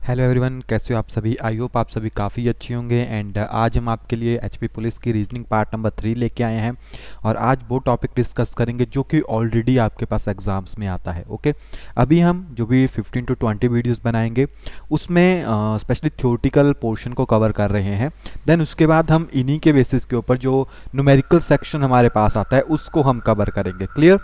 Hello everyone, कैसे हो आप सभी। आई होप आप सभी काफ़ी अच्छे होंगे। एंड आज हम आपके लिए एचपी पुलिस की रीजनिंग पार्ट नंबर 3 लेके आए हैं। और आज वो टॉपिक डिस्कस करेंगे जो कि ऑलरेडी आपके पास एग्जाम्स में आता है। ओके, अभी हम जो भी 15 to 20 वीडियोस बनाएंगे उसमें स्पेशली थ्योरेटिकल पोर्शन को कवर कर रहे हैं। देन उसके बाद हम इन्हीं के बेसिस के ऊपर जो न्यूमेरिकल सेक्शन हमारे पास आता है उसको हम कवर करेंगे। क्लियर।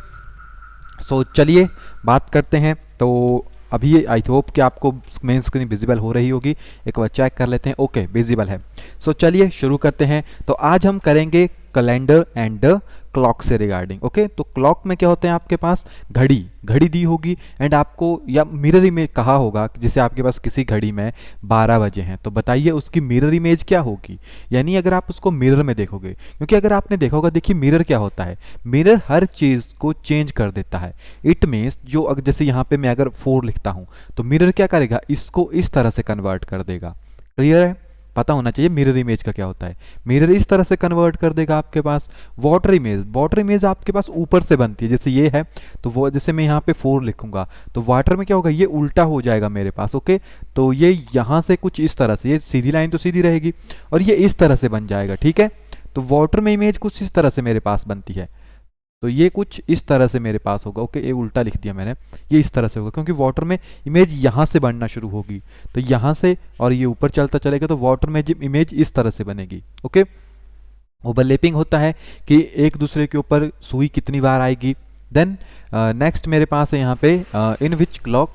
चलिए बात करते हैं। तो अभी आई होप कि आपको मेन स्क्रीन विजिबल हो रही होगी। एक बार चेक कर लेते हैं। ओके, विजिबल है। चलिए शुरू करते हैं। तो आज हम करेंगे कैलेंडर एंड क्लॉक से रिगार्डिंग। ओके, तो क्लॉक में क्या होते हैं आपके पास, घड़ी घड़ी दी होगी एंड आपको या मिरर इमेज कहा होगा कि जैसे आपके पास किसी घड़ी में 12 बजे हैं, तो बताइए उसकी मिरर इमेज क्या होगी। यानी अगर आप उसको मिरर में देखोगे, क्योंकि अगर आपने देखा होगा, देखिए मिरर क्या होता है, मिरर हर चीज़ को चेंज कर देता है। इट मीन्स जो अगर जैसे यहाँ पे मैं अगर 4 लिखता हूँ तो मिरर क्या करेगा, इसको इस तरह से कन्वर्ट कर देगा। क्लियर है, पता होना चाहिए मिरर इमेज का क्या होता है। मिरर इस तरह से कन्वर्ट कर देगा आपके पास। वाटर इमेज आपके पास ऊपर से बनती है, जैसे ये है तो वो जैसे मैं यहाँ पे 4 लिखूंगा तो वाटर में क्या होगा, ये उल्टा हो जाएगा मेरे पास। ओके, तो ये यहाँ से कुछ इस तरह से, ये सीधी लाइन तो सीधी रहेगी और ये इस तरह से बन जाएगा। ठीक है, तो वाटर में इमेज कुछ इस तरह से मेरे पास बनती है। तो ये कुछ इस तरह से मेरे पास होगा। ओके, ये उल्टा लिख दिया मैंने, ये इस तरह से होगा क्योंकि वाटर में इमेज यहाँ से बनना शुरू होगी, तो यहाँ से और ये ऊपर चलता चलेगा तो वाटर में इमेज इस तरह से बनेगी। ओके, ओवरलैपिंग होता है कि एक दूसरे के ऊपर सुई कितनी बार आएगी। देन नेक्स्ट मेरे पास है यहाँ पे इन विच क्लॉक,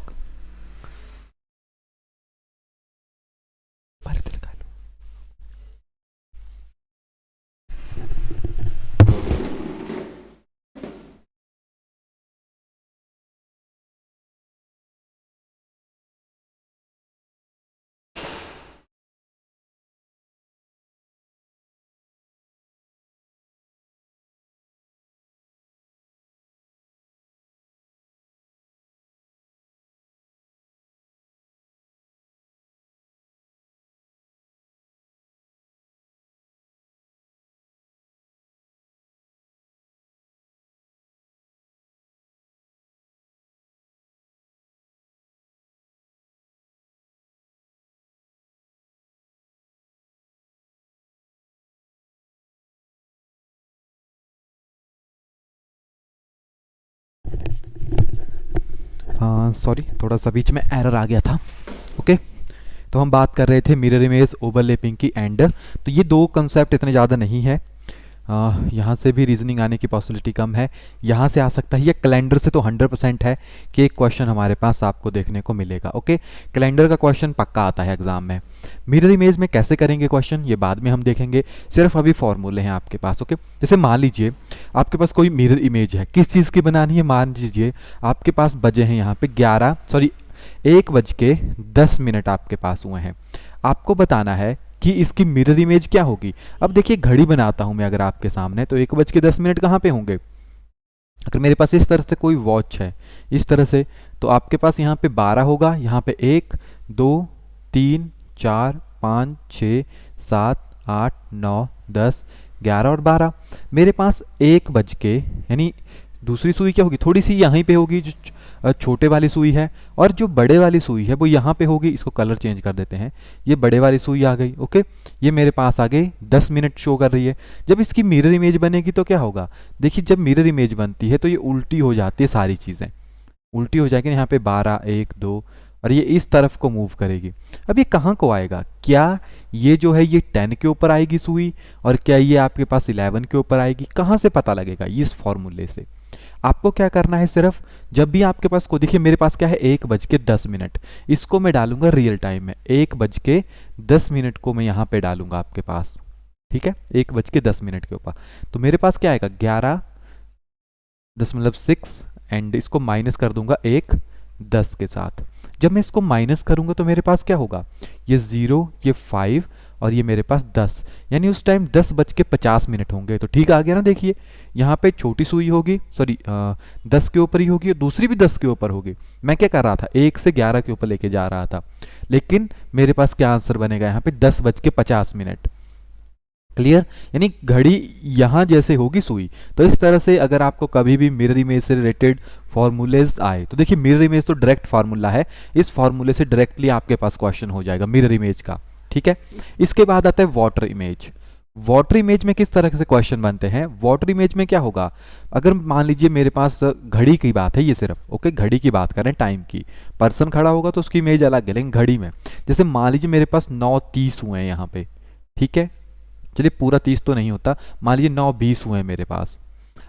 सॉरी थोड़ा सा बीच में एरर आ गया था। ओके, तो हम बात कर रहे थे मिरर इमेज ओवरलैपिंग की एंड। तो ये दो कंसेप्ट इतने ज़्यादा नहीं है, यहाँ से भी रीजनिंग आने की पॉसिबिलिटी कम है, यहाँ से आ सकता है। ये कैलेंडर से तो 100% है कि एक क्वेश्चन हमारे पास आपको देखने को मिलेगा। ओके, कैलेंडर का क्वेश्चन पक्का आता है एग्जाम में। मिरर इमेज में कैसे करेंगे क्वेश्चन, ये बाद में हम देखेंगे, सिर्फ अभी फॉर्मूले हैं आपके पास। ओके, जैसे मान लीजिए आपके पास कोई मिरर इमेज है, किस चीज़ की बनानी है, मान लीजिए आपके पास बजे हैं यहाँ पे 1 बज के 10 मिनट आपके पास हुए हैं। आपको बताना है कि इसकी मिरर इमेज क्या होगी। अब देखिए घड़ी बनाता हूं मैं अगर आपके सामने, तो 1 बज के 10 मिनट कहाँ पे होंगे। अगर मेरे पास इस तरह से कोई वॉच है इस तरह से, तो आपके पास यहाँ पे 12 होगा, यहाँ पे 1 2 3 4 5 6 7 8 9 10 11 और 12। मेरे पास 1 बज के, यानी दूसरी सुई क्या होगी, थोड़ी सी यहीं पे होगी जो छोटे वाली सुई है, और जो बड़े वाली सुई है वो यहाँ पे होगी। इसको कलर चेंज कर देते हैं, ये बड़े वाली सुई आ गई। ओके, ये मेरे पास आ गई 10 मिनट शो कर रही है। जब इसकी मिरर इमेज बनेगी तो क्या होगा, देखिए जब मिरर इमेज बनती है तो ये उल्टी हो जाती है, सारी चीज़ें उल्टी हो जाएगी। यहाँ पे 12 1 2 और ये इस तरफ को मूव करेगी। अब ये कहाँ को आएगा, क्या ये जो है ये 10 के ऊपर आएगी सुई, और क्या ये आपके पास 11 के ऊपर आएगी, कहाँ से पता लगेगा, इस फॉर्मूले से। आपको क्या करना है, सिर्फ जब भी आपके पास को देखिए मेरे पास क्या है 1 बज के 10 मिनट, इसको मैं डालूंगा रियल टाइम में। 1 बज के 10 मिनट को मैं यहाँ पे डालूंगा आपके पास। ठीक है, 1 बज के 10 मिनट के ऊपर, तो मेरे पास क्या आएगा 11.6 एंड इसको माइनस कर दूंगा 1 10 के साथ। जब मैं इसको माइनस करूंगा तो मेरे पास क्या होगा, ये 0 ये 5 और ये मेरे पास 10, यानी उस टाइम 10 बज के 50 मिनट होंगे। तो ठीक आ गया ना, देखिए यहाँ पे छोटी सुई होगी, सॉरी 10 के ऊपर ही होगी और दूसरी भी 10 के ऊपर होगी। मैं क्या कर रहा था, 1 से 11 के ऊपर लेके जा रहा था, लेकिन मेरे पास क्या आंसर बनेगा यहाँ पे 10 बज के 50 मिनट। क्लियर। यानी घड़ी यहाँ जैसे होगी सुई, तो इस तरह से अगर आपको कभी भी मिरर इमेज से रिलेटेड फॉर्मूलेज आए तो देखिए मिरर इमेज तो डायरेक्ट फार्मूला है, इस फार्मूले से डायरेक्टली आपके पास क्वेश्चन हो जाएगा मिरर इमेज का। ठीक है, इसके बाद आता है वाटर इमेज। वाटर इमेज में किस तरह से क्वेश्चन बनते हैं? वाटर इमेज में क्या होगा, अगर मान लीजिए मेरे पास घड़ी की बात है, ये सिर्फ ओके घड़ी की बात करें, टाइम की, पर्सन खड़ा होगा तो उसकी इमेज अलग है, लेकिन घड़ी में जैसे मान लीजिए मेरे पास 9:30 हुए हैं यहाँ पे। ठीक है, चलिए पूरा 30 तो नहीं होता, मान लीजिए 9:20 हुए हैं मेरे पास।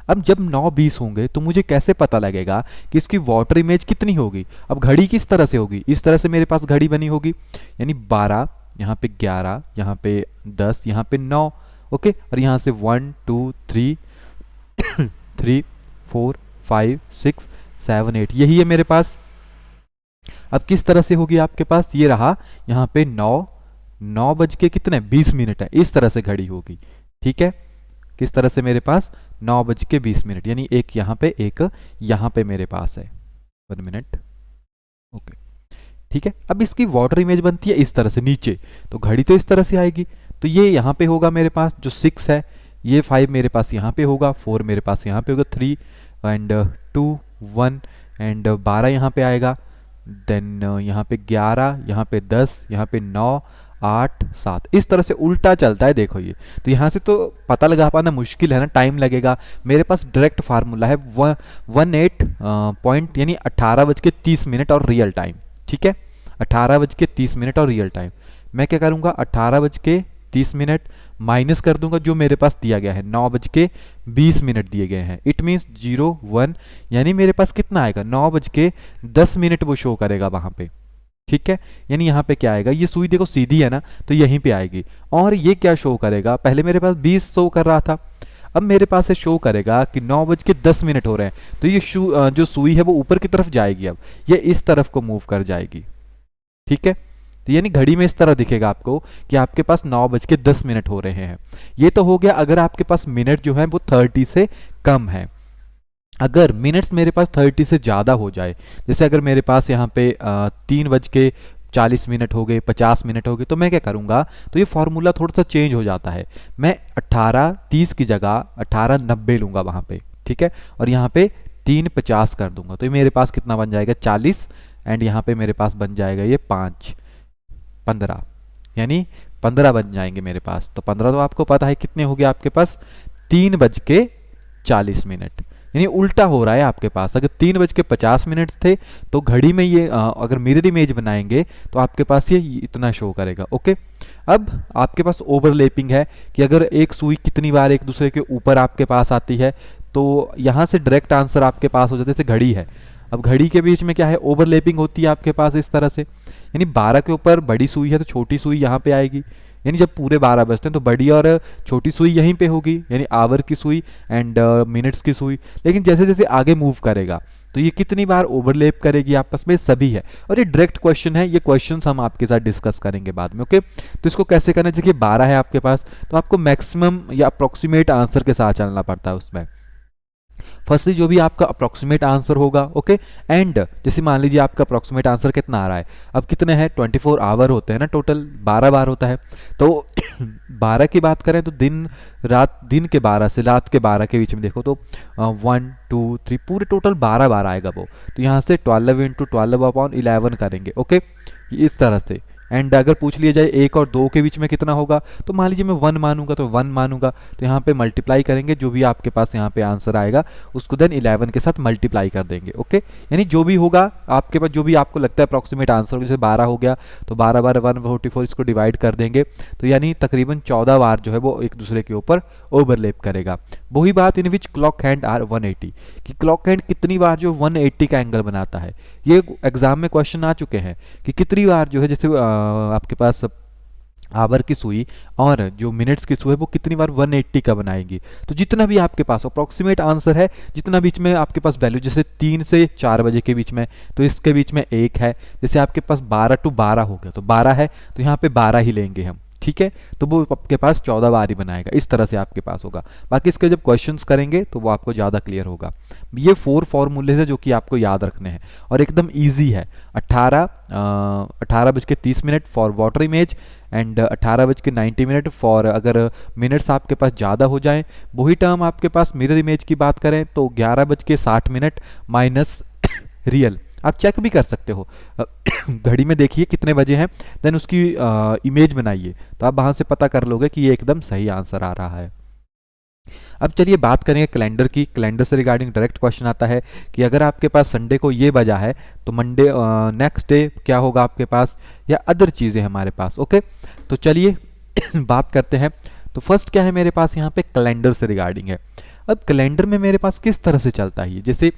अब जब 9:20 होंगे तो मुझे कैसे पता लगेगा कि इसकी वाटर इमेज कितनी होगी? अब घड़ी किस तरह से होगी, इस तरह से मेरे पास घड़ी बनी होगी, यानी 12, यहाँ पे 11, यहाँ पे 10, यहाँ पे 9, ओके, और यहाँ से 1 2 3 3 4 5 6 7 8, यही है मेरे पास। अब किस तरह से होगी आपके पास, ये रहा यहाँ पे 9 बज के कितने 20 मिनट है, इस तरह से घड़ी होगी। ठीक है, किस तरह से मेरे पास 9 बज के 20 मिनट, यानी एक यहाँ पे एक यहाँ पे मेरे पास है, 1 मिनट, ओके। ठीक है, अब इसकी वाटर इमेज बनती है इस तरह से नीचे, तो घड़ी तो इस तरह से आएगी, तो ये यहाँ पे होगा मेरे पास जो 6 है, ये 5 मेरे पास यहाँ पे होगा, 4 मेरे पास यहाँ पे होगा, 3 एंड 2 1 एंड 12 यहाँ पे आएगा, देन यहाँ पे 11, यहाँ पे 10, यहाँ पे 9 8 7, इस तरह से उल्टा चलता है। देखो ये तो यहाँ से तो पता लगा पाना मुश्किल है ना, टाइम लगेगा। मेरे पास डायरेक्ट फार्मूला है 18 पॉइंट, यानी 18:30 और रियल टाइम। ठीक है, 18:30 और रियल टाइम। मैं क्या करूँगा, 18:30 माइनस कर दूंगा जो मेरे पास दिया गया है, 9:20 दिए गए हैं, इट मीन्स 0 1, यानी मेरे पास कितना आएगा 9:10 वो शो करेगा वहां पे। ठीक है, यानी यहाँ पे क्या आएगा, ये सुई देखो सीधी है ना, तो यहीं पे आएगी, और ये क्या शो करेगा, पहले मेरे पास 20 शो कर रहा था, अब मेरे पास से शो करेगा कि 9:10 हो रहे हैं, तो ये जो सुई है वो ऊपर की तरफ जाएगी, अब ये इस तरफ को मूव कर जाएगी। ठीक है, तो यानी घड़ी में इस तरह दिखेगा आपको कि आपके पास 9:10 हो रहे हैं। ये तो हो गया अगर आपके पास मिनट जो है वो 30 से कम है। अगर मिनट्स मेरे पास 30 से ज़्यादा हो जाए, जैसे अगर मेरे पास यहाँ पे 3:40 हो गए, 50 मिनट हो गए, तो मैं क्या करूँगा, तो ये फॉर्मूला थोड़ा सा चेंज हो जाता है, मैं 18:30 की जगह 18:90 लूँगा वहाँ पे। ठीक है, और यहाँ पे 3:50 कर दूंगा, तो ये मेरे पास कितना बन जाएगा 40, एंड यहाँ पे मेरे पास बन जाएगा ये 5 15, यानी 15 बन जाएंगे मेरे पास। तो 15 तो आपको पता है कितने हो गए आपके पास 3:40, यानी उल्टा हो रहा है आपके पास। अगर 3:50 थे तो घड़ी में ये अगर मिरर इमेज बनाएंगे तो आपके पास ये इतना शो करेगा। ओके, अब आपके पास ओवरलैपिंग है कि अगर एक सुई कितनी बार एक दूसरे के ऊपर आपके पास आती है, तो यहाँ से डायरेक्ट आंसर आपके पास हो जाता है। जैसे घड़ी है, अब घड़ी के बीच में क्या है, ओवरलैपिंग होती है आपके पास इस तरह से, यानी 12 के ऊपर बड़ी सुई है तो छोटी सुई यहाँ पे आएगी, यानी जब पूरे 12 बजते हैं तो बड़ी और छोटी सुई यहीं पे होगी, यानी आवर की सुई एंड मिनट्स की सुई। लेकिन जैसे जैसे आगे मूव करेगा तो ये कितनी बार ओवरलैप करेगी आपस में, सभी है। और ये डायरेक्ट क्वेश्चन है, ये क्वेश्चंस हम आपके साथ डिस्कस करेंगे बाद में। ओके, तो इसको कैसे करना, देखिए 12 है आपके पास, तो आपको मैक्सिमम या अप्रोक्सीमेट आंसर के साथ चलना पड़ता है उसमें। फर्स्टली जो भी आपका अप्रोक्सीमेट आंसर होगा, ओके, एंड जैसे मान लीजिए आपका अप्रोक्सीमेट आंसर कितना आ रहा है, अब कितने हैं 24 आवर होते हैं ना, टोटल 12 बार होता है, तो 12 की बात करें तो दिन के 12 से रात के 12 के बीच में देखो तो 1 2 3 पूरे टोटल 12 बार आएगा वो। तो यहाँ से 12 × 12/11 करेंगे। ओके, इस तरह से। एंड अगर पूछ लिया जाए 1 और 2 के बीच में कितना होगा, तो मान लीजिए मैं 1 मानूंगा तो 1 मानूंगा, तो यहाँ पे मल्टीप्लाई करेंगे, जो भी आपके पास यहाँ पे आंसर आएगा उसको देन 11 के साथ मल्टीप्लाई कर देंगे। ओके, यानी जो भी होगा आपके पास, जो भी आपको लगता है अप्रॉक्सीमेट आंसर, जैसे 12 हो गया तो 12 बार 144 इसको डिवाइड कर देंगे, तो यानी तकरीबन 14 बार जो है वो एक दूसरे के ऊपर ओवरलैप करेगा। वही बात इन विच क्लॉक हैंड आर 180, कि क्लॉक हैंड कितनी बार जो 180 का एंगल बनाता है। ये एग्जाम में क्वेश्चन आ चुके हैं कि कितनी बार जो है, जैसे आपके पास आवर की सुई और जो मिनट्स की सुई है वो कितनी बार 180 का बनाएगी। तो जितना भी आपके पास अप्रोक्सीमेट आंसर है, जितना बीच में आपके पास वैल्यू, जैसे 3 से 4 बजे के बीच में, तो इसके बीच में 1 है, जैसे आपके पास 12 to 12 हो गया तो 12 है, तो यहाँ पे 12 ही लेंगे हम। ठीक है, तो वो आपके पास 14 बार ही बनाएगा, इस तरह से आपके पास होगा। बाकी इसके जब क्वेश्चंस करेंगे तो वो आपको ज़्यादा क्लियर होगा। ये 4 फॉर्मूले है जो कि आपको याद रखने हैं और एकदम इजी है। 18:30 for water image and 18:90 for, अगर मिनट्स आपके पास ज़्यादा हो जाएं, वही टर्म आपके पास मिरर इमेज की बात करें तो 11:60 माइनस रियल। आप चेक भी कर सकते हो घड़ी में देखिए कितने बजे हैं, देन उसकी इमेज बनाइए, तो आप वहां से पता कर लोगे कि ये एकदम सही आंसर आ रहा है। अब चलिए बात करेंगे कैलेंडर की। कैलेंडर से रिगार्डिंग डायरेक्ट क्वेश्चन आता है कि अगर आपके पास संडे को ये बजा है तो मंडे नेक्स्ट डे क्या होगा आपके पास, या अदर चीज़ें हमारे पास। ओके, तो चलिए बात करते हैं। तो फर्स्ट क्या है मेरे पास यहाँ पे कैलेंडर से रिगार्डिंग है। अब कैलेंडर में मेरे पास किस तरह से चलता है, जैसे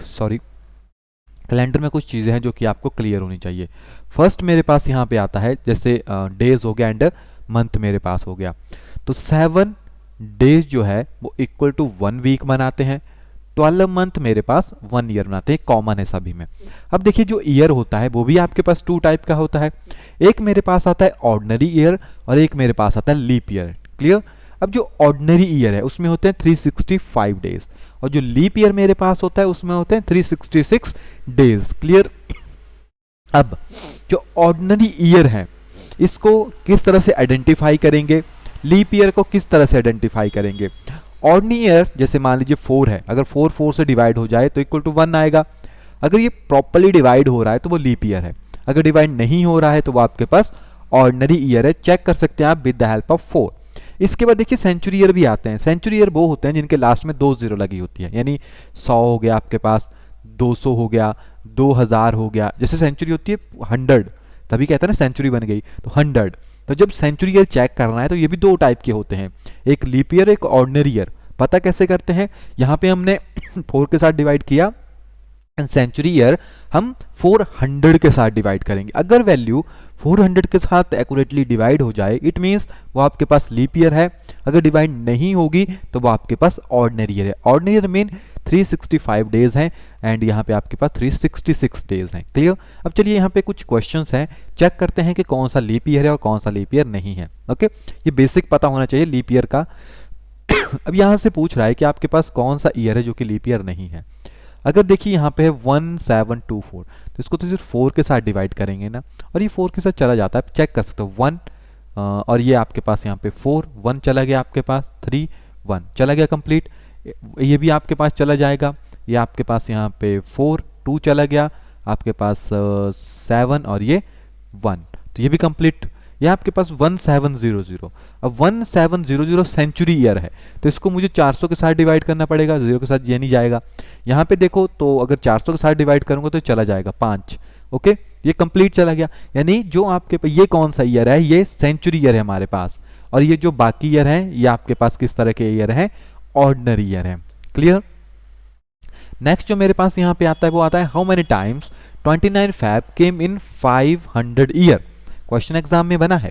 सॉरी, कैलेंडर में कुछ चीज़ें हैं जो कि आपको क्लियर होनी चाहिए। फर्स्ट मेरे पास यहाँ पे आता है जैसे डेज हो गया एंड मंथ मेरे पास हो गया, तो 7 डेज जो है वो इक्वल टू 1 वीक बनाते हैं। 12 मंथ मेरे पास 1 ईयर बनाते हैं, कॉमन है सभी में। अब देखिए जो ईयर होता है वो भी आपके पास 2 टाइप का होता है, एक मेरे पास आता है ऑर्डिनरी ईयर और एक मेरे पास आता है लीप ईयर। क्लियर। अब जो ऑर्डिनरी ईयर है उसमें होते हैं 365 डेज और जो लीप ईयर मेरे पास होता है उसमें होते हैं 366 डेज। क्लियर। अब जो ऑर्डिनरी ईयर है इसको किस तरह से आइडेंटिफाई करेंगे, लीप ईयर को किस तरह से आइडेंटिफाई करेंगे। ऑर्डिनरी ईयर जैसे मान लीजिए 4 है, अगर 4 से डिवाइड हो जाए तो इक्वल टू 1 आएगा। अगर ये प्रॉपरली डिवाइड हो रहा है तो वो लीप ईयर है, अगर डिवाइड नहीं हो रहा है तो वो आपके पास ऑर्डिनरी ईयर है। चेक कर सकते हैं आप विद द हेल्प ऑफ 4। इसके बाद देखिए सेंचुरी ईयर भी आते हैं। सेंचुरी ईयर वो होते हैं जिनके लास्ट में 2 जीरो लगी होती है, यानी 100 हो गया आपके पास, 200 हो गया, 2000 हो गया। जैसे सेंचुरी होती है 100, तभी कहते हैं ना सेंचुरी बन गई, तो 100। तो जब सेंचुरी ईयर चेक करना है तो ये भी 2 टाइप के होते हैं, एक लीप ईयर एक ऑर्डिनरी ईयर। पता कैसे करते हैं, यहाँ पे हमने 4 के साथ डिवाइड किया एंड सेंचुरी ईयर हम 400 के साथ डिवाइड करेंगे। अगर वैल्यू 400 के साथ एक्यूरेटली डिवाइड हो जाए इट मीन्स वो आपके पास लीप ईयर है, अगर डिवाइड नहीं होगी तो वो आपके पास ऑर्डिनरी ईयर है। ऑर्डिनरी ईयर मीन 365 डेज हैं एंड यहाँ पे आपके पास 366 डेज हैं। क्लियर। अब चलिए यहाँ पे कुछ क्वेश्चंस हैं, चेक करते हैं कि कौन सा लीप ईयर है और कौन सा लीप ईयर नहीं है। ओके, ये बेसिक पता होना चाहिए लीप ईयर का। अब यहाँ से पूछ रहा है कि आपके पास कौन सा ईयर है जो कि लीप ईयर नहीं है। अगर देखिए यहाँ पे है 1724, तो इसको तो सिर्फ 4 के साथ डिवाइड करेंगे ना, और ये 4 के साथ चला जाता है, चेक कर सकते हो 1 और ये आपके पास यहाँ पे 4 1 चला गया, आपके पास 3 1 चला गया कंप्लीट। ये भी आपके पास चला जाएगा, ये आपके पास यहाँ पे 4 2 चला गया, आपके पास 7 और ये 1, तो ये भी कंप्लीट। ये आपके पास 1700। अब 1700 सेंचुरी ईयर है तो इसको मुझे 400 के साथ डिवाइड करना पड़ेगा, 0 के साथ ये नहीं जाएगा। यहाँ पे देखो तो अगर 400 के साथ डिवाइड करूंगा तो चला जाएगा 5। ओके, ये कंप्लीट चला गया। यानी जो आपके पास ये कौन सा ईयर है, ये सेंचुरी ईयर है हमारे पास, और ये जो बाकी ईयर है ये आपके पास किस तरह के ईयर है, ऑर्डिनरी ईयर है। क्लियर। नेक्स्ट जो मेरे पास यहाँ पे आता है वो आता है how many times 29 Feb came in 500 year. Question exam में बना है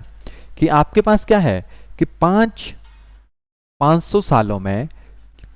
कि आपके पास क्या है कि 500 सालों में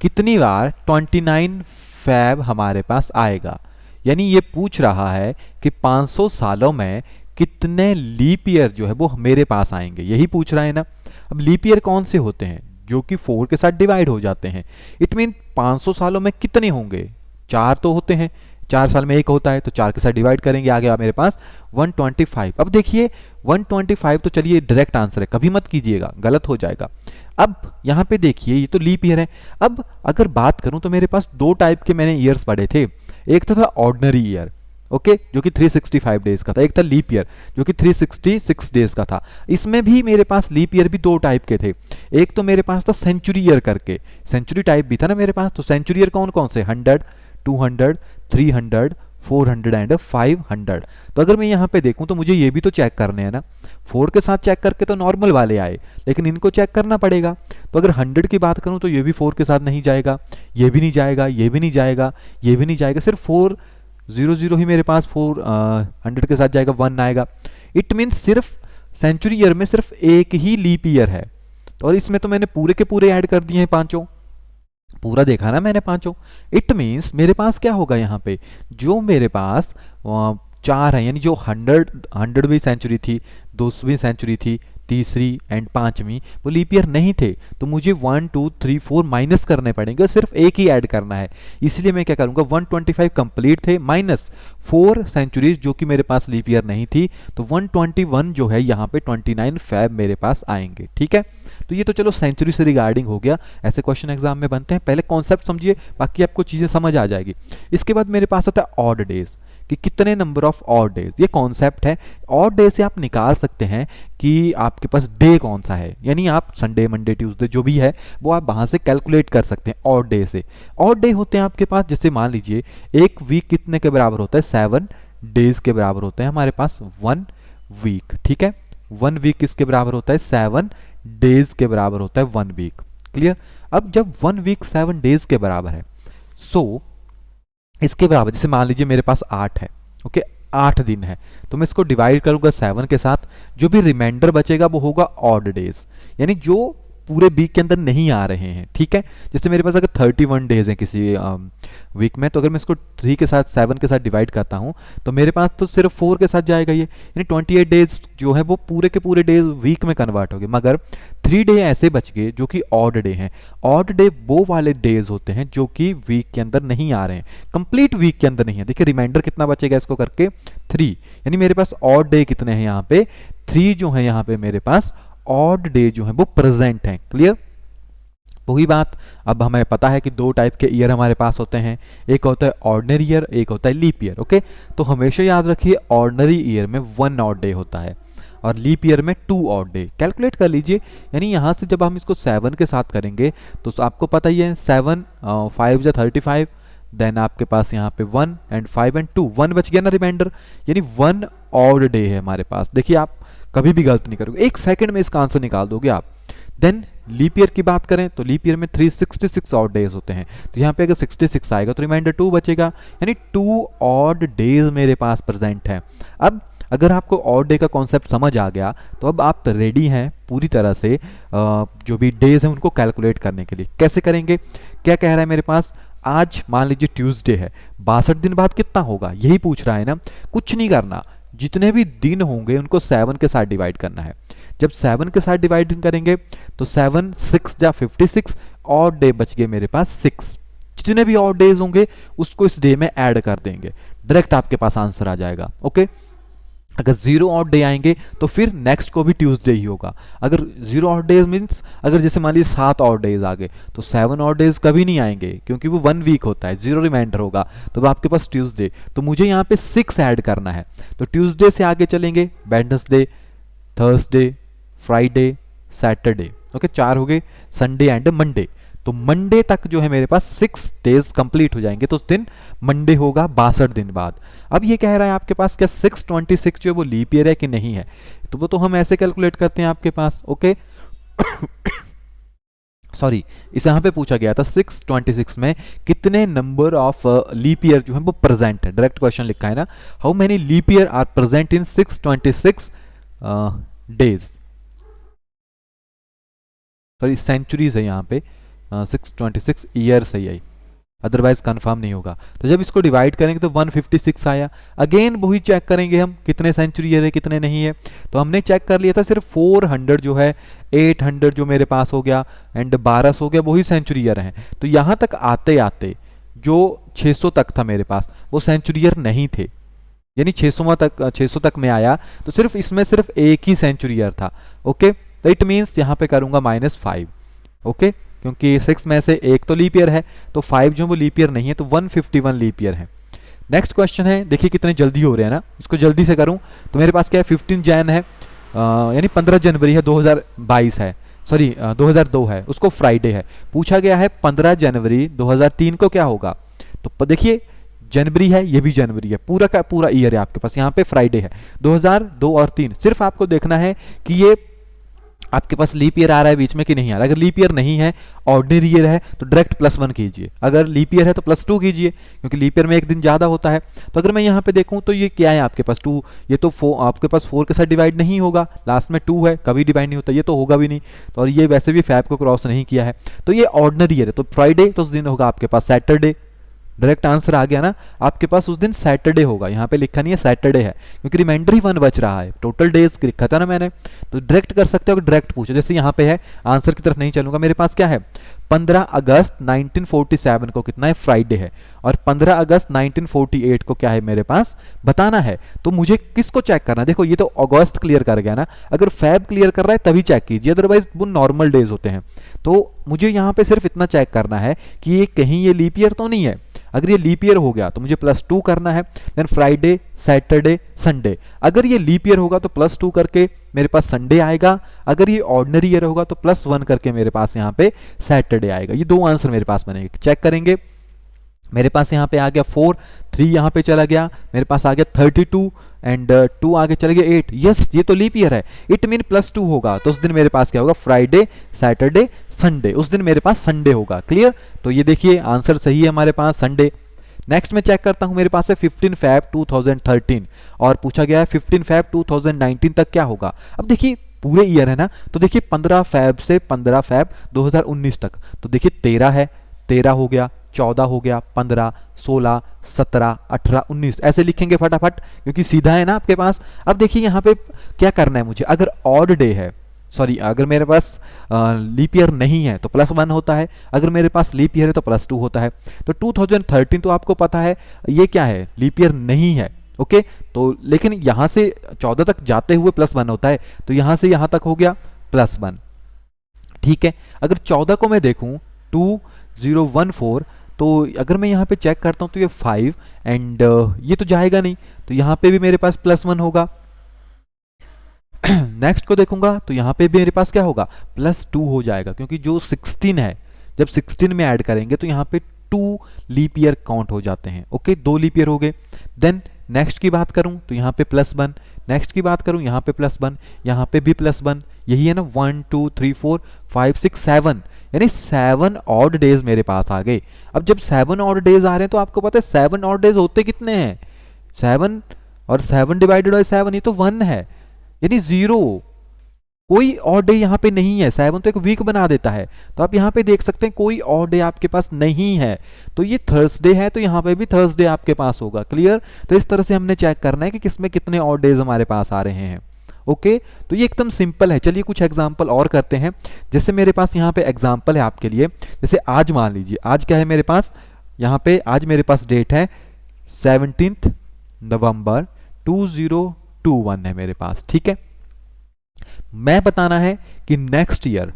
कितनी बार 29 Feb हमारे पास आएगा। यानी ये पूछ रहा है कि 500 सालों में कितने लीप ईयर जो है वो मेरे पास आएंगे, यही पूछ रहा है ना। अब लीप ईयर कौन से होते हैं, जो कि 4 के साथ डिवाइड हो जाते हैं। इट मीन 500 सालों में कितने होंगे, 4 तो होते हैं, 4 साल में 1 होता है, तो 4 के साथ डिवाइड करेंगे, आ गया मेरे पास 125। अब देखिए 125 तो चलिए डायरेक्ट आंसर है, कभी मत कीजिएगा गलत हो जाएगा। अब यहाँ पे देखिए ये तो लीप ईयर है। अब अगर बात करूं तो मेरे पास 2 टाइप के मैंने ईयर्स पढ़े थे, एक तो था ऑर्डिनरी ईयर, ओके, जो कि 365 डेज का था, एक था लीप ईयर जो कि 366 डेज का था। इसमें भी मेरे पास लीप ईयर भी 2 टाइप के थे, एक तो मेरे पास था सेंचुरी ईयर करके, सेंचुरी टाइप भी था ना मेरे पास। तो सेंचुरी ईयर कौन कौन से, 100 200 300 400 एंड 500। तो अगर मैं यहाँ पे देखूं तो मुझे ये भी तो चेक करने हैं ना, 4 के साथ चेक करके तो नॉर्मल वाले आए, लेकिन इनको चेक करना पड़ेगा। तो अगर 100 की बात करूं तो ये भी 4 के साथ नहीं जाएगा, ये भी नहीं जाएगा, ये भी नहीं जाएगा, ये भी नहीं जाएगा, सिर्फ 400 ही मेरे पास 400 के साथ जाएगा, 1 आएगा। इट मीन्स सिर्फ सेंचुरी ईयर में सिर्फ एक ही लीप ईयर है, और इसमें तो मैंने पूरे के पूरे ऐड कर दिए हैं, पांचों पूरा देखा ना मैंने पांचों। इट मीन्स मेरे पास क्या होगा यहाँ पे, जो मेरे पास चार है, यानी जो 100वीं सेंचुरी थी, 200वीं सेंचुरी थी, तीसरी एंड पांचवी, वो लीप ईयर नहीं थे। तो मुझे 1 2 3 4 माइनस करने पड़ेंगे और सिर्फ एक ही ऐड करना है। इसलिए मैं क्या करूंगा, 125 कंप्लीट थे माइनस 4 सेंचुरीज जो कि मेरे पास लीप ईयर नहीं थी, तो 121 जो है यहाँ पे 29 फैब मेरे पास आएंगे। ठीक है, तो ये तो चलो सेंचुरी से रिगार्डिंग हो गया, ऐसे क्वेश्चन एग्जाम में बनते हैं। पहले कॉन्सेप्ट समझिए, बाकी आपको चीजें समझ आ जाएगी। इसके बाद मेरे पास आता है ऑड डेज, कि कितने नंबर ऑफ ऑड डेज, ये कॉन्सेप्ट है। ऑड डे से आप निकाल सकते हैं कि आपके पास डे कौन सा है, यानी आप संडे मंडे ट्यूसडे जो भी है वो आप वहां से कैलकुलेट कर सकते हैं ऑड डे से। ऑड डे होते हैं आपके पास, जैसे मान लीजिए एक वीक कितने के बराबर होता है, 7 डेज के बराबर होते हैं हमारे पास 1 वीक। ठीक है, 1 वीक किसके बराबर होता है, 7 डेज के बराबर होता है 1 वीक। क्लियर। अब जब 1 वीक 7 डेज के बराबर है, सो इसके बराबर, जैसे मान लीजिए मेरे पास 8 है, ओके, 8 दिन है, तो मैं इसको डिवाइड करूंगा 7 के साथ, जो भी रिमाइंडर बचेगा वो होगा ऑड डेज, यानी जो पूरे वीक के अंदर नहीं आ रहे हैं। ठीक है, जैसे मेरे पास अगर 31 डेज है किसी वीक में, तो अगर मैं इसको 3 के साथ 7 के साथ डिवाइड करता हूं तो मेरे पास तो सिर्फ 4 के साथ जाएगा ये, यानी 28 डेज जो है वो पूरे के पूरे डेज वीक में कन्वर्ट हो गए। मगर 3 डे ऐसे बच गए जो कि ऑड डे हैं। ऑड डे वो वाले डेज होते हैं जो कि वीक के अंदर नहीं आ रहे हैं, कंप्लीट वीक के अंदर नहीं है। देखिए रिमाइंडर कितना बचेगा इसको करके, 3, यानी मेरे पास ऑड डे कितने हैं यहाँ पे, 3 जो है यहाँ पे मेरे पास ऑड डे जो है वो प्रेजेंट हैं। क्लियर। वही बात, अब हमें पता है कि 2 टाइप के ईयर हमारे पास होते हैं, एक होता है ऑर्डिनरी ईयर, एक होता है लीप ईयर। ओके, तो हमेशा याद रखिए ऑर्डिनरी ईयर में 1 ऑड डे होता है और लीप ईयर में 2 ऑड डे। कैलकुलेट कर लीजिए, यानी यहाँ से जब हम इसको 7 के साथ करेंगे तो आपको पता ही है 7 5 जा 35, देन आपके पास यहाँ पे 1 एंड 5 एंड 2, 1 बच गया ना रिमाइंडर, यानी 1 ऑड डे है हमारे पास। देखिए आप कभी भी गलत नहीं करोगे, 1 सेकंड में इसका आंसर निकाल दोगे आप। देन लीप ईयर की बात करें तो लीप ईयर में 366 ऑड डेज होते हैं, तो यहाँ पे अगर 66 आएगा तो रिमाइंडर 2 बचेगा, यानी 2 ऑड डेज मेरे पास प्रेजेंट है। अब अगर आपको ऑड डे का कॉन्सेप्ट समझ आ गया तो अब आप रेडी हैं पूरी तरह से जो भी डेज हैं उनको कैलकुलेट करने के लिए। कैसे करेंगे, क्या कह रहा है मेरे पास, आज मान लीजिए ट्यूसडे है, 62 दिन बाद कितना होगा, यही पूछ रहा है ना। कुछ नहीं करना, जितने भी दिन होंगे उनको 7 के साथ डिवाइड करना है। जब 7 के साथ डिवाइड करेंगे तो 7 6 जा 56, ऑड डे बच गए मेरे पास 6। जितने भी ऑड डेज होंगे उसको इस डे में ऐड कर देंगे, डायरेक्ट आपके पास आंसर आ जाएगा। ओके, अगर 0 ऑड डे आएंगे तो फिर नेक्स्ट को भी ट्यूसडे ही होगा। अगर 0 ऑड डेज मींस अगर जैसे मान लीजिए 7 ऑड डेज आ गए तो 7 ऑड डेज कभी नहीं आएंगे, क्योंकि वो 1 वीक होता है, 0 रिमाइंडर होगा, तो आपके पास ट्यूसडे। तो मुझे यहाँ पे 6 ऐड करना है, तो ट्यूसडे से आगे चलेंगे, Wednesday, Thursday, Friday, Saturday, okay 4 हो गए, संडे एंड मंडे। तो मंडे तक जो है मेरे पास 6 डेज कंप्लीट हो जाएंगे, तो उस दिन मंडे होगा 62 दिन बाद। अब ये कह रहा है आपके पास क्या 626 जो है वो लीप ईयर है कि नहीं है, तो वो तो हम ऐसे कैलकुलेट करते हैं आपके पास। ओके सॉरी, इस यहाँ पे पूछा गया था 626 में कितने नंबर ऑफ लीप ईयर जो है वो प्रेजेंट है, डायरेक्ट क्वेश्चन लिखा है ना, how many leap year are present in 626 days, sorry centuries है यहाँ पे, 626 ईयर्स है यही, अदरवाइज कंफर्म नहीं होगा। तो जब इसको डिवाइड करेंगे तो 156 आया। अगेन वही चेक करेंगे हम कितने सेंचुरी ईयर है कितने नहीं है, तो हमने चेक कर लिया था सिर्फ 400 जो है, 800 जो मेरे पास हो गया एंड 1200 हो गया, वही सेंचुरी ईयर है। तो यहाँ तक आते आते जो 600 तक था मेरे पास वो सेंचुरी ईयर नहीं थे, यानी 600 तक में आया तो सिर्फ इसमें सिर्फ एक ही सेंचुरी ईयर था। ओके, तो इट मीन्स यहाँ पे करूंगा -5। ओके, क्योंकि 6 में से एक तो लीप ईयर है, तो 5 जो वो लीप ईयर नहीं है, तो 151 लीप ईयर है। नेक्स्ट क्वेश्चन है, देखिए कितने जल्दी हो रहे हैं ना, इसको जल्दी से करूं तो मेरे पास क्या है 15 जैन है, यानी 15 जनवरी है, 2022 है, सॉरी 2002 है, उसको फ्राइडे है। पूछा गया है 15 जनवरी 2003 को क्या होगा, तो देखिए जनवरी है, ये भी जनवरी है, पूरा का पूरा ईयर है आपके पास, यहाँ पे फ्राइडे है। 2002 और 3 सिर्फ आपको देखना है कि ये आपके पास लीप ईयर आ रहा है बीच में कि नहीं आ रहा है। अगर लीप ईयर नहीं है, ऑर्डिनरी ईयर है, तो डायरेक्ट +1 कीजिए, अगर लीप ईयर है तो +2 कीजिए, क्योंकि लीप ईयर में एक दिन ज़्यादा होता है। तो अगर मैं यहाँ पे देखूँ तो ये क्या है आपके पास 2, ये तो आपके पास 4 के साथ डिवाइड नहीं होगा, लास्ट में 2 है, कभी डिवाइड नहीं होता, ये तो होगा भी नहीं, तो और ये वैसे भी फैब को क्रॉस नहीं किया है, तो ये ऑर्डिनरी ईयर है। तो फ्राइडे तो उस दिन होगा आपके पास सैटरडे, डायरेक्ट आंसर आ गया ना आपके पास। उस दिन सैटरडे होगा, यहाँ पे लिखा नहीं है सैटरडे है क्योंकि रिमाइंडर ही 1 बच रहा है, टोटल डेज लिखा था ना मैंने। तो डायरेक्ट कर सकते हो, डायरेक्ट पूछो। जैसे यहाँ पे है, आंसर की तरफ नहीं चलूंगा, मेरे पास क्या है 15 अगस्त 1947 को कितना है, फ्राइडे है, और 15 अगस्त 1948 को क्या है मेरे पास, बताना है। तो मुझे किसको चेक करना है, देखो ये तो अगस्त क्लियर कर गया ना, अगर फैब क्लियर कर रहा है तभी चेक कीजिए, अदरवाइज वो नॉर्मल डेज होते हैं। तो मुझे यहाँ पे सिर्फ इतना चेक करना है कि ये कहीं ये लीप ईयर तो नहीं है। अगर ये लीप ईयर हो गया तो मुझे +2 करना है, देन फ्राइडे, सैटरडे, संडे। अगर ये लीप ईयर होगा तो +2 करके मेरे पास संडे आएगा, अगर ये ऑर्डिनरी ईयर होगा तो +1 करके मेरे पास यहाँ पे सैटरडे आएगा। ये दो आंसर मेरे पास बनेंगे, चेक करेंगे। मेरे पास यहाँ पे आ गया 4, 3 यहाँ पे चला गया, मेरे पास आ गया 32 एंड 2 आगे चले गए 8। यस, ये तो लीप ईयर है, इट मीन +2 होगा, तो उस दिन मेरे पास क्या होगा, फ्राइडे, सैटरडे, संडे, उस दिन मेरे पास संडे होगा। क्लियर, तो ये देखिए आंसर सही है हमारे पास, संडे। नेक्स्ट मैं चेक करता हूं, मेरे पास है 15 फैब 2013 और पूछा गया है 15 फैब 2019 तक क्या होगा। अब देखिए पूरे ईयर है ना, तो देखिए 15 फैब से 15 फैब 2019 तक, तो देखिए 13 है, 13 हो गया, 14 हो गया, 15, 16, 17, 18, 19 ऐसे लिखेंगे फटाफट क्योंकि सीधा है ना आपके पास। अब देखिए यहाँ पे क्या करना है मुझे, अगर ऑड डे है, सॉरी अगर मेरे पास लीप ईयर नहीं है तो +1 होता है, अगर मेरे पास लीप ईयर है तो +2 होता है। तो 2013 तो आपको पता है ये क्या है, लीप ईयर नहीं है, ओके। तो लेकिन यहां से 14 तक जाते हुए +1 होता है, तो यहां से यहां तक हो गया +1, ठीक है। अगर 14 को मैं देखूं 2014, तो अगर मैं यहाँ पे चेक करता हूं तो ये 5 एंड ये तो जाएगा नहीं, तो यहाँ पे भी मेरे पास +1 होगा। नेक्स्ट को देखूंगा तो यहाँ पे भी मेरे पास क्या होगा, +2 हो जाएगा क्योंकि जो 16 है, जब 16 में ऐड करेंगे तो यहाँ पे 2 लीप ईयर काउंट हो जाते हैं, ओके, 2 लीप ईयर हो गए। देन नेक्स्ट की बात करूं तो यहाँ पे +1, नेक्स्ट की बात करूं यहाँ पे +1, यहाँ पे भी +1, यही है ना 1 2 3 4 5 6 7, यानी 7 ऑड डेज मेरे पास आ गए। अब जब 7 ऑड डेज आ रहे हैं तो आपको पता है 7 ऑड डेज होते कितने हैं, 7 और 7 डिवाइडेड बाय 7 ये तो 1 है, यानी 0, कोई और डे यहाँ पे नहीं है। 7 तो एक वीक बना देता है, तो आप यहाँ पे देख सकते हैं कोई और डे आपके पास नहीं है, तो ये थर्सडे है, तो यहाँ पे भी थर्सडे आपके पास होगा। क्लियर, तो इस तरह से हमने चेक करना है कि किसमें कितने और डेज हमारे पास आ रहे हैं, ओके। तो ये एकदम सिंपल है। चलिए कुछ एग्जाम्पल और करते हैं। जैसे मेरे पास यहाँ पे एग्जाम्पल है आपके लिए, जैसे आज मान लीजिए, आज क्या है मेरे पास, यहाँ पे आज मेरे पास डेट है 17 नवंबर 2021 है मेरे पास, ठीक है। मैं बताना है कि नेक्स्ट ईयर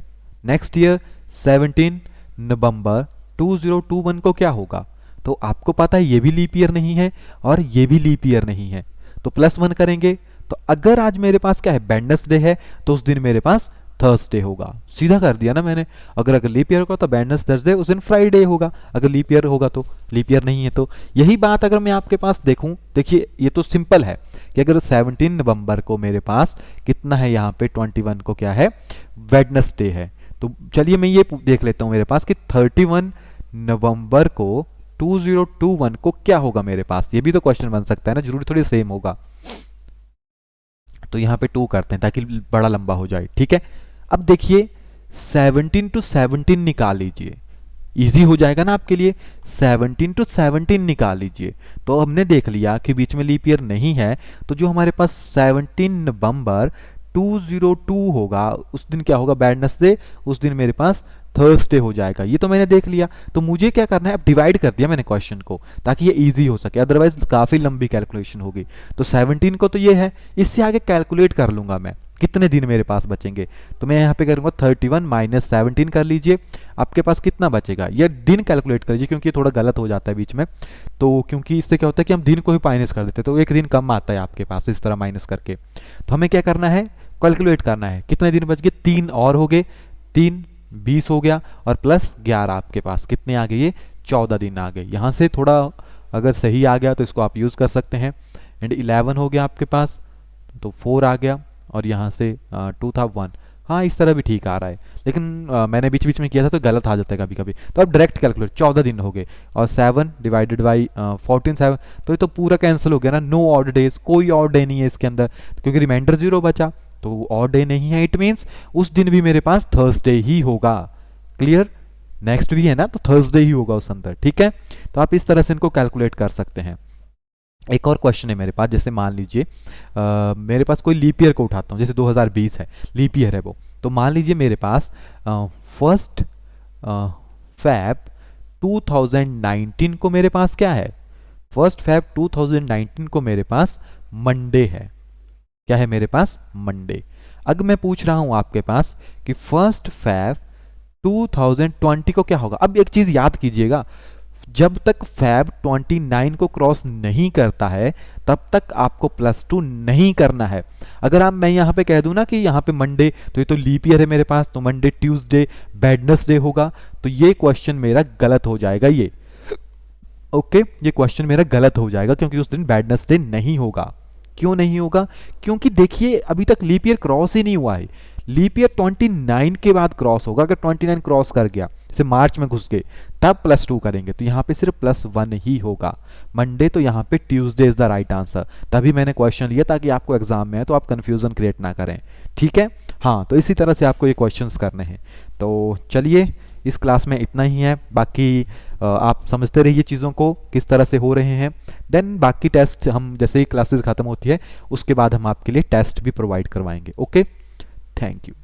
17 नवंबर 2021 को क्या होगा। तो आपको पता है ये भी लीप ईयर नहीं है और ये भी लीप ईयर नहीं है, तो +1 करेंगे। तो अगर आज मेरे पास क्या है, वेडनेसडे है, तो उस दिन मेरे पास थर्सडे होगा, सीधा कर दिया ना मैंने। अगर लीप ईयर होगा तो वेडनेसडे थर्सडे, उस दिन फ्राइडे होगा। अगर लीप ईयर होगा तो, लीप ईयर नहीं है तो यही बात अगर मैं आपके पास देखूं, देखिए ये तो सिंपल है कि अगर 17 नवंबर को मेरे पास कितना है, यहाँ पे 21 को क्या है, वेडनेसडे है। तो चलिए मैं ये देख लेता हूं मेरे पास कि 31 नवंबर को 2021 को क्या होगा मेरे पास। ये भी तो क्वेश्चन बन सकता है ना, जरूरी थोड़ी सेम होगा। तो यहाँ पे 2 करते हैं ताकि बड़ा लंबा हो जाए, ठीक है। अब देखिए 17 to 17 निकाल लीजिए, इजी हो जाएगा ना आपके लिए। 17 to 17 निकाल लीजिए, तो हमने देख लिया कि बीच में लीप ईयर नहीं है, तो जो हमारे पास 17 नवंबर 202 होगा, उस दिन क्या होगा, वेडनेसडे, उस दिन मेरे पास थर्सडे हो जाएगा। ये तो मैंने देख लिया। तो मुझे क्या करना है, अब डिवाइड कर दिया मैंने क्वेश्चन को ताकि ये इजी हो सके, अदरवाइज काफी लंबी कैलकुलेशन होगी। तो 17 को तो ये है, इससे आगे कैलकुलेट कर लूंगा मैं कितने दिन मेरे पास बचेंगे। तो मैं यहाँ पे करूंगा 31 माइनस 17 कर लीजिए, आपके पास कितना बचेगा। यह दिन कैलकुलेट कर लीजिए क्योंकि ये थोड़ा गलत हो जाता है बीच में, तो क्योंकि इससे क्या होता है कि हम दिन को ही माइनस कर देते हैं, तो एक दिन कम आता है आपके पास इस तरह माइनस करके। तो हमें क्या करना है, कैलकुलेट करना है कितने दिन बच गए, 3 और हो गए, 3 20 हो गया और प्लस 11 आपके पास कितने आ गए, ये 14 दिन आ गए। यहाँ से थोड़ा अगर सही आ गया तो इसको आप यूज़ कर सकते हैं। एंड 11 हो गया आपके पास, तो 4 आ गया और यहाँ से 2 था 1। हाँ इस तरह भी ठीक आ रहा है, लेकिन मैंने बीच बीच में किया था तो गलत आ जाता है कभी कभी। तो अब डायरेक्ट कैलकुलेट, 14 दिन हो गए और 7 डिवाइडेड बाई 14 7, तो ये तो पूरा कैंसिल हो गया ना। नो ऑड डेज, कोई ऑड डे नहीं है इसके अंदर क्योंकि रिमाइंडर 0 बचा, तो ऑड डे नहीं है, इट मीन्स उस दिन भी मेरे पास थर्सडे ही होगा। क्लियर, नेक्स्ट भी है ना, तो थर्सडे ही होगा उस अंदर, ठीक है। तो आप इस तरह से इनको कैलकुलेट कर सकते हैं। एक और क्वेश्चन है मेरे पास, जैसे मान लीजिए मेरे पास कोई लीप ईयर को उठाता हूँ, जैसे 2020 है, लीप ईयर है वो। तो मान लीजिए मेरे पास 1 फैब 2019 को मेरे पास क्या है, 1 फैब 2019 को मेरे पास मंडे है। क्या है मेरे पास, मंडे। अगर मैं पूछ रहा हूं आपके पास कि 1 फैब 2020 को क्या होगा। अब एक चीज याद कीजिएगा, जब तक फैब 29 को क्रॉस नहीं करता है तब तक आपको +2 नहीं करना है। अगर आप मैं यहाँ पे कह दूं ना कि यहाँ पे मंडे, तो ये तो लीप ईयर है मेरे पास, तो मंडे ट्यूसडे वेडनेसडे होगा, तो ये क्वेश्चन मेरा गलत हो जाएगा। ये ओके, ये क्वेश्चन मेरा गलत हो जाएगा क्योंकि उस दिन वेडनेसडे नहीं होगा। क्यों नहीं होगा, क्योंकि देखिए अभी तक लीप ईयर क्रॉस ही नहीं हुआ है। लीप ईयर 29 के बाद क्रॉस होगा। अगर 29 क्रॉस कर गया, जैसे मार्च में घुस गए, तब +2 करेंगे, तो यहाँ पे सिर्फ +1 ही होगा। मंडे तो यहाँ पे Tuesday is the right answer. तभी मैंने क्वेश्चन लिया ताकि आपको एग्जाम में है तो आप कंफ्यूजन क्रिएट ना करें, ठीक है। हाँ, तो इसी तरह से आपको ये क्वेश्चंस करने हैं। तो चलिए, इस क्लास में इतना ही है। बाकी आप समझते रहिए चीज़ों को किस तरह से हो रहे हैं। देन बाकी टेस्ट हम जैसे ही क्लासेस ख़त्म होती है उसके बाद हम आपके लिए टेस्ट भी प्रोवाइड करवाएंगे। Okay, thank you.